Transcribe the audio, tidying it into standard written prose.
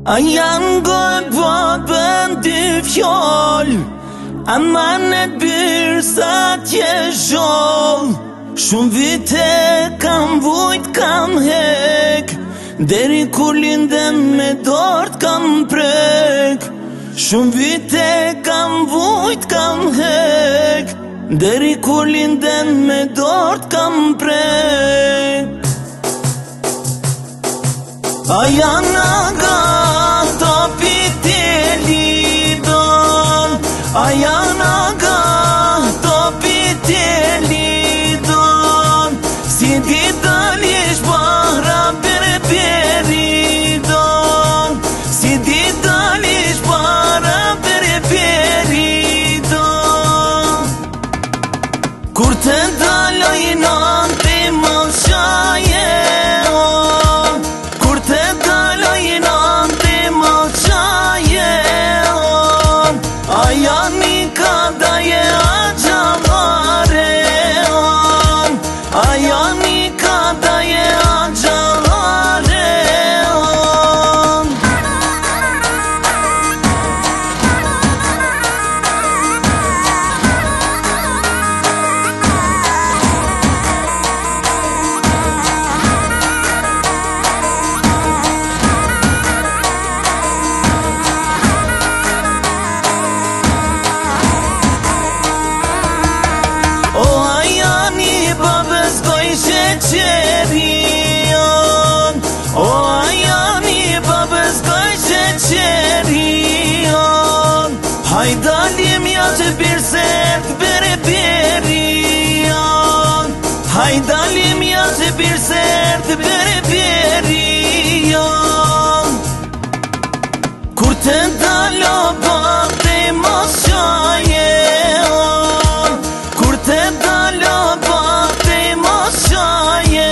A janë gojë bëbën dy fjoll, a manet byrë sa tje zholl. Shumë vite kam vujt kam hek, deri kur linden me dort kam prek. Shumë vite kam vujt kam hek, deri kur linden me dort kam prek. A janë aga topi të lidon, a janë aga topi të lidon. Si di dalish bahra bereberidon, si di dalish bahra bereberidon. Kur të daloj nante më shaje, o ajani babës goj sheqerion. Hajdalim ja që birsert bereberion, hajdalim ja që birsert bereberion. Kur të dalo bakte mos shaje, kur të dalo bakte mos shaje.